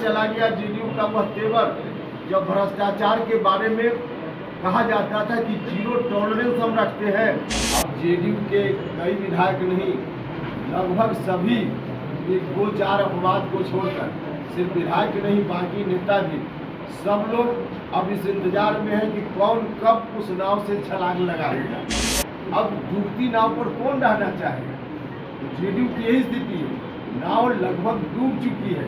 चला गया जेडीयू का वह तेवर, जब भ्रष्टाचार के बारे में कहा जाता था कि जीरो टॉलरेंस हम रखते हैं। अब जेडीयू के कई विधायक नहीं, लगभग सभी दो चार अपवाद को छोड़कर सिर्फ विधायक नहीं, बाकी नेता भी सब लोग अब इस इंतजार में है कि कौन कब उस नाव से छलांग लगाएगा। अब डूबती नाव पर कौन रहना चाहेगा? तो जेडीयू की यही स्थिति है, नाव लगभग डूब चुकी है।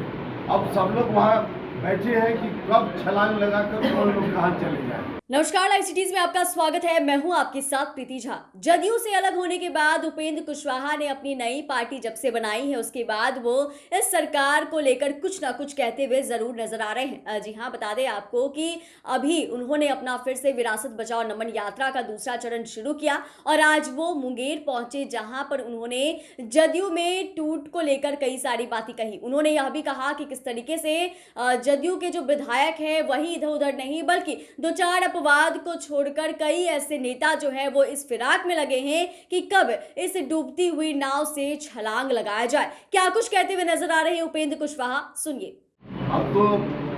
अब सब लोग वहाँ बैठे हैं कि कब छलांग लगाकर कौन लोग कहाँ चले जाए। नमस्कार, लाइव सिटीज में आपका स्वागत है। मैं हूं आपके साथ प्रीति झा। जदयू से अलग होने के बाद उपेंद्र कुशवाहा ने अपनी नई पार्टी जब से बनाई है, उसके बाद वो इस सरकार को लेकर कुछ ना कुछ कहते हुए जरूर नजर आ रहे हैं। जी हां, बता दें आपको कि अभी उन्होंने अपना फिर से विरासत बचाओ नमन यात्रा का दूसरा चरण शुरू किया और आज वो मुंगेर पहुंचे, जहां पर उन्होंने जदयू में टूट को लेकर कई सारी बातें कही। उन्होंने यह भी कहा कि किस तरीके से जदयू के जो विधायक हैं वही इधर उधर नहीं, बल्कि दो चार अपवाद को छोड़कर कई ऐसे नेता जो है वो इस फिराक में लगे हैं कि कब इस डूबती हुई नाव से छलांग लगाया जाए। क्या कुछ कहते हुए नजर आ रहे हैं उपेंद्र कुशवाहा, सुनिए। अब तो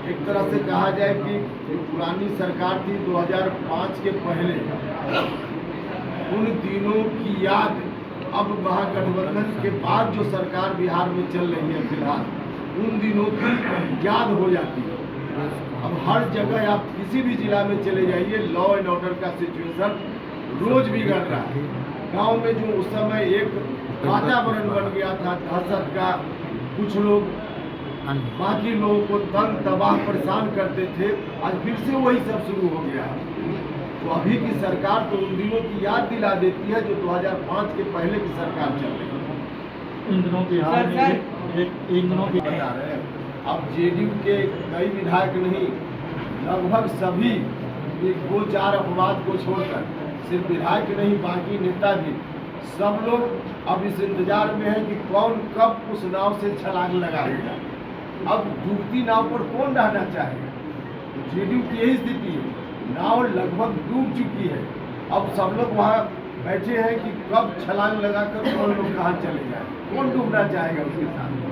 एक तरह से कहा जाए कि जो पुरानी सरकार थी 2005 के पहले, उन दिनों की याद अब महागठबंधन के बाद जो सरकार बिहार में चल रही है फिलहाल, उन दिनों की याद हो जाती है। अब हर जगह आप किसी भी जिला में चले जाइए, लॉ एंड ऑर्डर का सिचुएशन रोज बिगड़ रहा है। गांव में जो उस समय एक वातावरण बन गया था दहशत का, कुछ लोग बाकी लोगों को तंग तबाह परेशान करते थे, आज फिर से वही सब शुरू हो गया। तो अभी की सरकार तो उन दिनों की याद दिला देती है जो 2005 के पहले की सरकार चल रही है। इन दिनों की हाल में बता रहे हैं। अब जेडीयू के कई विधायक नहीं, लगभग सभी दो चार अपवाद को छोड़कर सिर्फ विधायक नहीं, बाकी नेता भी सब लोग अब इस इंतजार में है कि कौन कब उस नाव से छलांग लगाएगा। अब डूबती नाव पर कौन रहना चाहेगा? तो जेडीयू की यही स्थिति है, नाव लगभग डूब चुकी है। अब सब लोग वहाँ बैठे हैं कि कब छलांग लगाकर कौन लोग कहाँ चले जाए, कौन डूबना चाहेगा उसके साथ।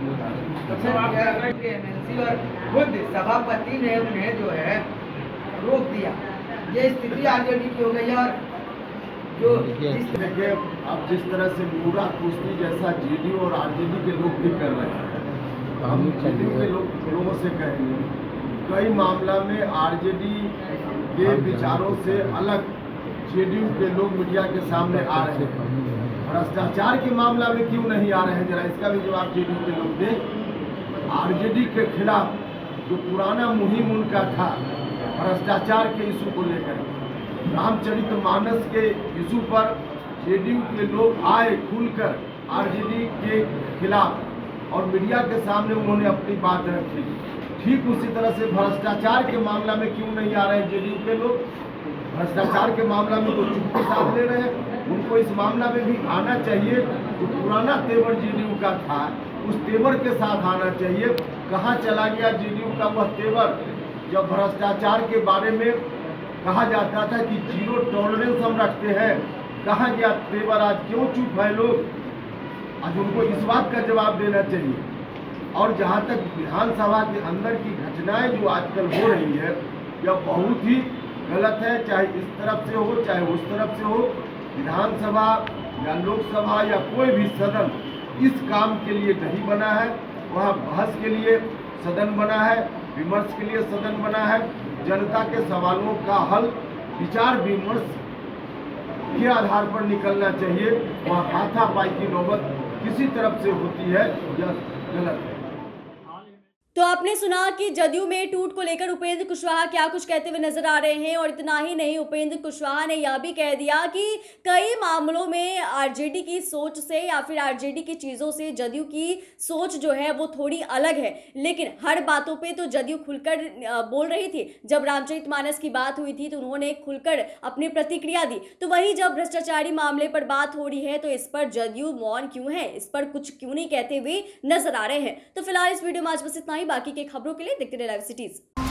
एमएलसी और खुद सभापति ने उन्हें जो है रोक दिया। ये स्थिति आरजेडी की हो गई है। और जो देखिए, अब जिस तरह से पूरा कुश्ती जैसा जेडीयू और आरजेडी के लोग भी कर रहे हैं, हम जेडीयू के लोगों से कहेंगे कई मामला में आरजेडी के विचारों से अलग जेडीयू के लोग मीडिया के सामने आ रहे हैं। भ्रष्टाचार के मामला में क्यों नहीं आ रहे हैं, जरा इसका भी जवाब जेडीयू के लोग दें। आरजेडी के खिलाफ जो पुराना मुहिम उनका था भ्रष्टाचार के इशू को लेकर, रामचरितमानस के इशू पर जेडीयू के लोग आए खुलकर आरजेडी के खिलाफ और मीडिया के सामने उन्होंने अपनी बात रखी। ठीक उसी तरह से भ्रष्टाचार के मामला में क्यों नहीं आ रहे हैं जेडीयू के लोग? भ्रष्टाचार के मामला में तो चुप्पी साध ले रहे हैं। उनको इस मामला में भी आना चाहिए। जो पुराना तेवर जेडीयू का था उस तेवर के साथ आना चाहिए। कहाँ चला गया जेडीयू का वह तेवर, जब भ्रष्टाचार के बारे में कहा जाता था कि जीरो टॉलरेंस हम रखते हैं? कहाँ गया तेवर? आज क्यों चुप है लोग? आज उनको इस बात का जवाब देना चाहिए। और जहाँ तक विधानसभा के अंदर की घटनाएं जो आजकल हो रही है, यह बहुत ही गलत है। चाहे इस तरफ से हो चाहे उस तरफ से हो, विधानसभा या लोकसभा या कोई भी सदन इस काम के लिए नहीं बना है। वहाँ बहस के लिए सदन बना है, विमर्श के लिए सदन बना है। जनता के सवालों का हल विचार विमर्श के आधार पर निकलना चाहिए। वहाँ हाथापाई की नौबत किसी तरफ से होती है, यह गलत है। तो आपने सुना कि जदयू में टूट को लेकर उपेंद्र कुशवाहा क्या कुछ कहते हुए नजर आ रहे हैं। और इतना ही नहीं, उपेंद्र कुशवाहा ने यह भी कह दिया कि कई मामलों में आरजेडी की सोच से या फिर आरजेडी की चीज़ों से जदयू की सोच जो है वो थोड़ी अलग है, लेकिन हर बातों पे तो जदयू खुलकर बोल रही थी। जब रामचरितमानस की बात हुई थी तो उन्होंने खुलकर अपनी प्रतिक्रिया दी, तो वही जब भ्रष्टाचारी मामले पर बात हो रही है तो इस पर जदयू मौन क्यों है, इस पर कुछ क्यों नहीं कहते हुए नजर आ रहे हैं। तो फिलहाल इस वीडियो में आज बस इतना ही। बाकी के खबरों के लिए देखते रहिए लाइव सिटीज।